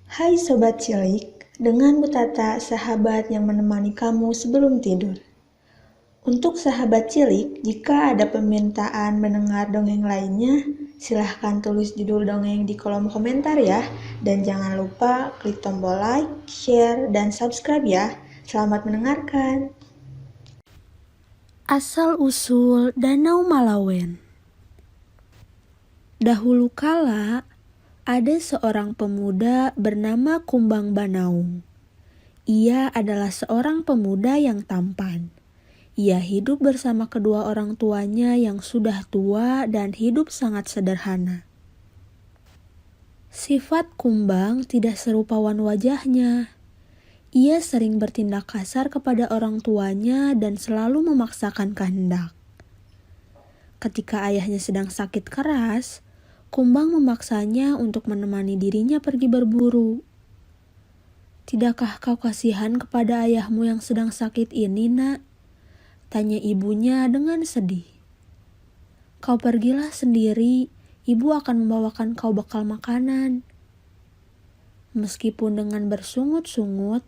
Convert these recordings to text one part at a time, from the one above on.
Hai Sobat Cilik, dengan Bu Tata, sahabat yang menemani kamu sebelum tidur. Untuk sahabat cilik, jika ada permintaan mendengar dongeng lainnya, silahkan tulis judul dongeng di kolom komentar ya. Dan jangan lupa klik tombol like, share, dan subscribe ya. Selamat mendengarkan. Asal-usul Danau Malawen. Dahulu kala, ada seorang pemuda bernama Kumbang Banaung. Ia adalah seorang pemuda yang tampan. Ia hidup bersama kedua orang tuanya yang sudah tua dan hidup sangat sederhana. Sifat Kumbang tidak serupawan wajahnya. Ia sering bertindak kasar kepada orang tuanya dan selalu memaksakan kehendak. Ketika ayahnya sedang sakit keras, Kumbang memaksanya untuk menemani dirinya pergi berburu. "Tidakkah kau kasihan kepada ayahmu yang sedang sakit ini, Nak?" tanya ibunya dengan sedih. "Kau pergilah sendiri, ibu akan membawakan kau bekal makanan." Meskipun dengan bersungut-sungut,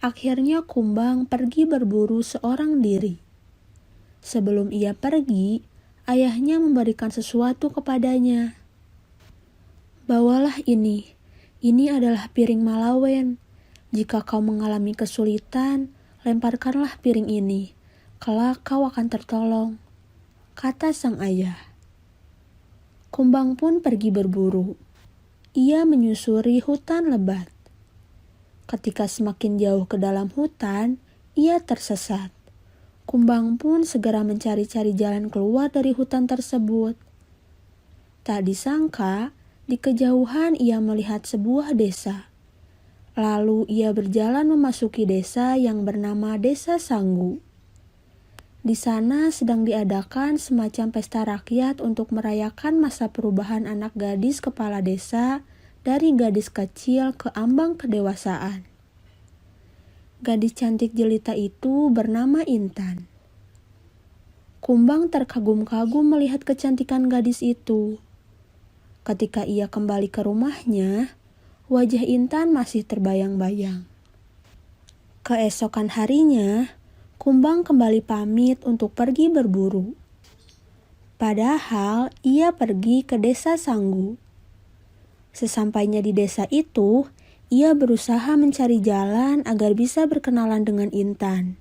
akhirnya Kumbang pergi berburu seorang diri. Sebelum ia pergi, ayahnya memberikan sesuatu kepadanya. "Bawalah ini adalah piring Malawen. Jika kau mengalami kesulitan, lemparkanlah piring ini, kelak kau akan tertolong," kata sang ayah. Kumbang pun pergi berburu. Ia menyusuri hutan lebat. Ketika semakin jauh ke dalam hutan, ia tersesat. Kumbang pun segera mencari-cari jalan keluar dari hutan tersebut. Tak disangka, di kejauhan ia melihat sebuah desa. Lalu ia berjalan memasuki desa yang bernama Desa Sanggu. Di sana sedang diadakan semacam pesta rakyat untuk merayakan masa perubahan anak gadis kepala desa dari gadis kecil ke ambang kedewasaan. Gadis cantik jelita itu bernama Intan. Kumbang terkagum-kagum melihat kecantikan gadis itu. Ketika ia kembali ke rumahnya, wajah Intan masih terbayang-bayang. Keesokan harinya, Kumbang kembali pamit untuk pergi berburu. Padahal ia pergi ke Desa Sanggu. Sesampainya di desa itu, ia berusaha mencari jalan agar bisa berkenalan dengan Intan.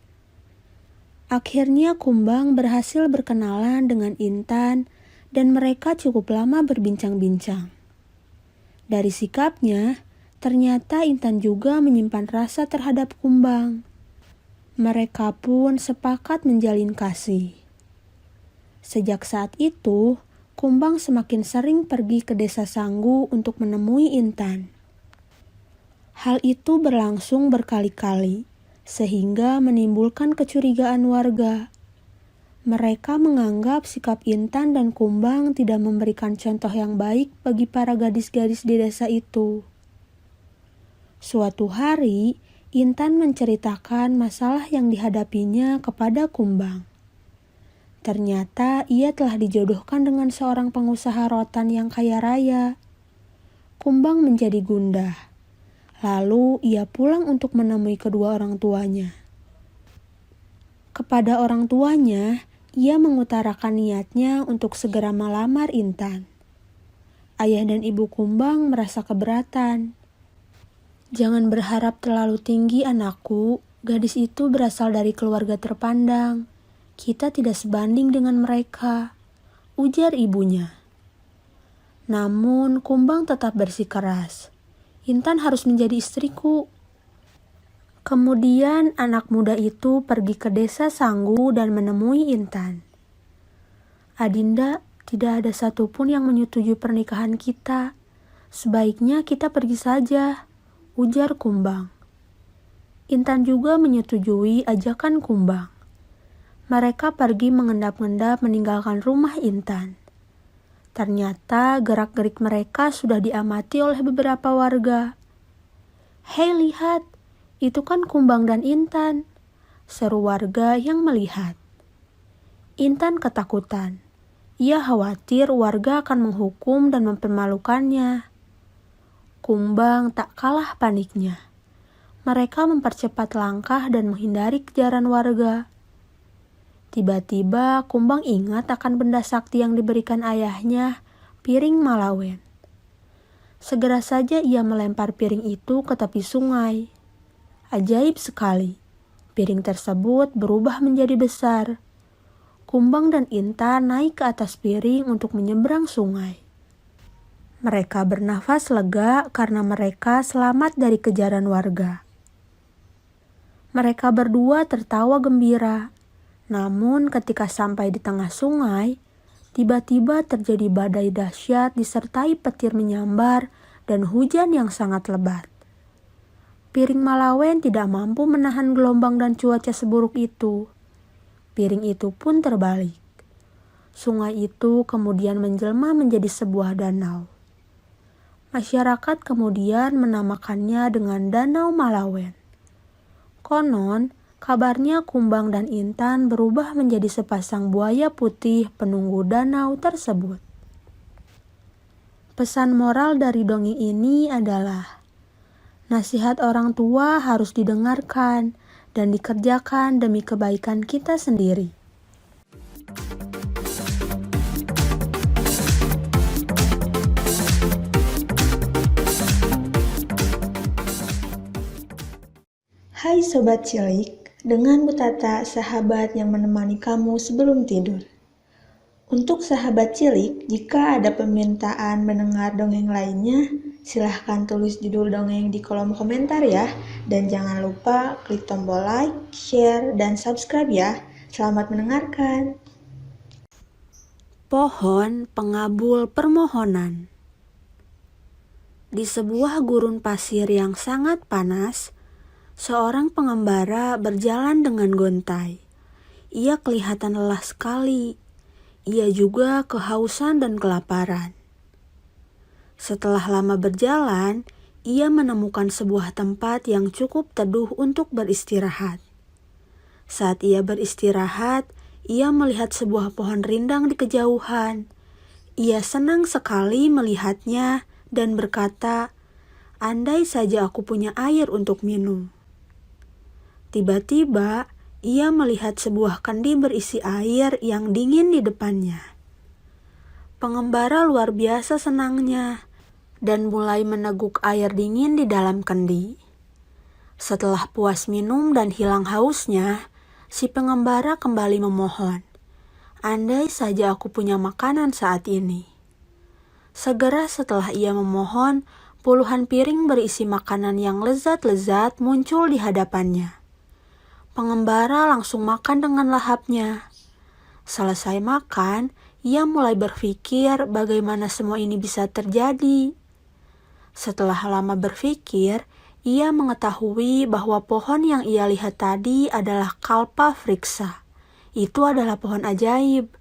Akhirnya Kumbang berhasil berkenalan dengan Intan dan mereka cukup lama berbincang-bincang. Dari sikapnya, ternyata Intan juga menyimpan rasa terhadap Kumbang. Mereka pun sepakat menjalin kasih. Sejak saat itu, Kumbang semakin sering pergi ke Desa Sanggu untuk menemui Intan. Hal itu berlangsung berkali-kali, sehingga menimbulkan kecurigaan warga. Mereka menganggap sikap Intan dan Kumbang tidak memberikan contoh yang baik bagi para gadis-gadis di desa itu. Suatu hari, Intan menceritakan masalah yang dihadapinya kepada Kumbang. Ternyata ia telah dijodohkan dengan seorang pengusaha rotan yang kaya raya. Kumbang menjadi gundah. Lalu ia pulang untuk menemui kedua orang tuanya. Kepada orang tuanya, ia mengutarakan niatnya untuk segera melamar Intan. Ayah dan ibu Kumbang merasa keberatan. "Jangan berharap terlalu tinggi, anakku. Gadis itu berasal dari keluarga terpandang. Kita tidak sebanding dengan mereka," ujar ibunya. Namun Kumbang tetap bersikeras. "Intan harus menjadi istriku." Kemudian anak muda itu pergi ke Desa Sanggu dan menemui Intan. "Adinda, tidak ada satupun yang menyetujui pernikahan kita. Sebaiknya kita pergi saja," ujar Kumbang. Intan juga menyetujui ajakan Kumbang. Mereka pergi mengendap-endap meninggalkan rumah Intan. Ternyata gerak-gerik mereka sudah diamati oleh beberapa warga. "Hei, lihat! Itu kan Kumbang dan Intan," seru warga yang melihat. Intan ketakutan. Ia khawatir warga akan menghukum dan mempermalukannya. Kumbang tak kalah paniknya. Mereka mempercepat langkah dan menghindari kejaran warga. Tiba-tiba Kumbang ingat akan benda sakti yang diberikan ayahnya, piring Malawen. Segera saja ia melempar piring itu ke tepi sungai. Ajaib sekali, piring tersebut berubah menjadi besar. Kumbang dan Intan naik ke atas piring untuk menyeberang sungai. Mereka bernafas lega karena mereka selamat dari kejaran warga. Mereka berdua tertawa gembira. Namun ketika sampai di tengah sungai, tiba-tiba terjadi badai dahsyat disertai petir menyambar dan hujan yang sangat lebat. Piring Malawen tidak mampu menahan gelombang dan cuaca seburuk itu. Piring itu pun terbalik. Sungai itu kemudian menjelma menjadi sebuah danau. Masyarakat kemudian menamakannya dengan Danau Malawen. Konon, kabarnya Kumbang dan Intan berubah menjadi sepasang buaya putih penunggu danau tersebut. Pesan moral dari dongeng ini adalah, nasihat orang tua harus didengarkan dan dikerjakan demi kebaikan kita sendiri. Hai Sobat Cilik, dengan Bu Tata, sahabat yang menemani kamu sebelum tidur. Untuk sahabat cilik, jika ada permintaan mendengar dongeng lainnya, silahkan tulis judul dongeng di kolom komentar ya. Dan jangan lupa klik tombol like, share, dan subscribe ya. Selamat mendengarkan. Pohon pengabul permohonan. Di sebuah gurun pasir yang sangat panas, seorang pengembara berjalan dengan gontai. Ia kelihatan lelah sekali. Ia juga kehausan dan kelaparan. Setelah lama berjalan, ia menemukan sebuah tempat yang cukup teduh untuk beristirahat. Saat ia beristirahat, ia melihat sebuah pohon rindang di kejauhan. Ia senang sekali melihatnya dan berkata, "Andai saja aku punya air untuk minum." Tiba-tiba, ia melihat sebuah kendi berisi air yang dingin di depannya. Pengembara luar biasa senangnya dan mulai meneguk air dingin di dalam kendi. Setelah puas minum dan hilang hausnya, si pengembara kembali memohon, "Andai saja aku punya makanan saat ini." Segera setelah ia memohon, puluhan piring berisi makanan yang lezat-lezat muncul di hadapannya. Pengembara langsung makan dengan lahapnya. Selesai makan, ia mulai berpikir bagaimana semua ini bisa terjadi. Setelah lama berpikir, ia mengetahui bahwa pohon yang ia lihat tadi adalah Kalpa Vriksa. Itu adalah pohon ajaib.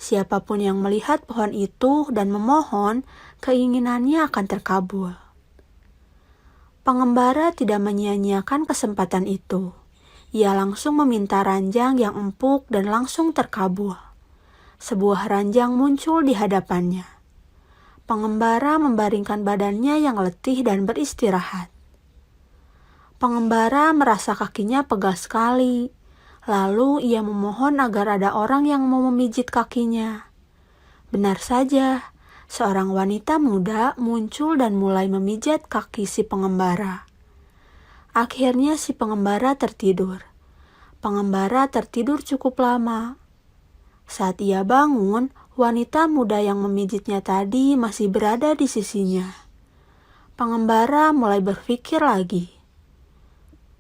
Siapapun yang melihat pohon itu dan memohon, keinginannya akan terkabul. Pengembara tidak menyia-nyiakan kesempatan itu. Ia langsung meminta ranjang yang empuk dan langsung terkabul. Sebuah ranjang muncul di hadapannya. Pengembara membaringkan badannya yang letih dan beristirahat. Pengembara merasa kakinya pegal sekali. Lalu ia memohon agar ada orang yang mau memijit kakinya. Benar saja, seorang wanita muda muncul dan mulai memijat kaki si pengembara. Akhirnya si pengembara tertidur. Pengembara tertidur cukup lama. Saat ia bangun, wanita muda yang memijitnya tadi masih berada di sisinya. Pengembara mulai berpikir lagi.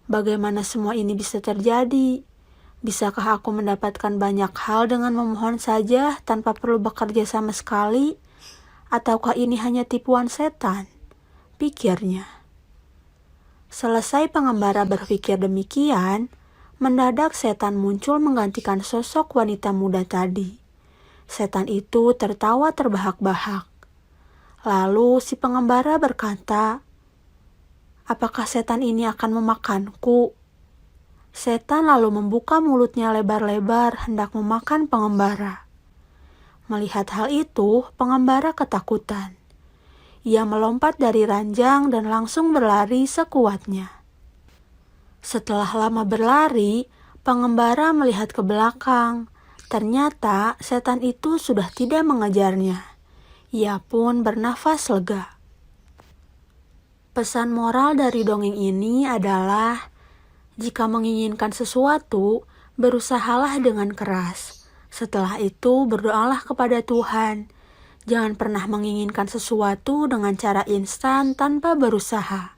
Bagaimana semua ini bisa terjadi? Bisakah aku mendapatkan banyak hal dengan memohon saja tanpa perlu bekerja sama sekali? Ataukah ini hanya tipuan setan? Pikirnya. Selesai pengembara berpikir demikian, mendadak setan muncul menggantikan sosok wanita muda tadi. Setan itu tertawa terbahak-bahak. Lalu si pengembara berkata, "Apakah setan ini akan memakanku?" Setan lalu membuka mulutnya lebar-lebar hendak memakan pengembara. Melihat hal itu, pengembara ketakutan. Ia melompat dari ranjang dan langsung berlari sekuatnya. Setelah lama berlari, pengembara melihat ke belakang. Ternyata setan itu sudah tidak mengejarnya. Ia pun bernafas lega. Pesan moral dari dongeng ini adalah, jika menginginkan sesuatu, berusahalah dengan keras. Setelah itu berdoalah kepada Tuhan. Jangan pernah menginginkan sesuatu dengan cara instan tanpa berusaha.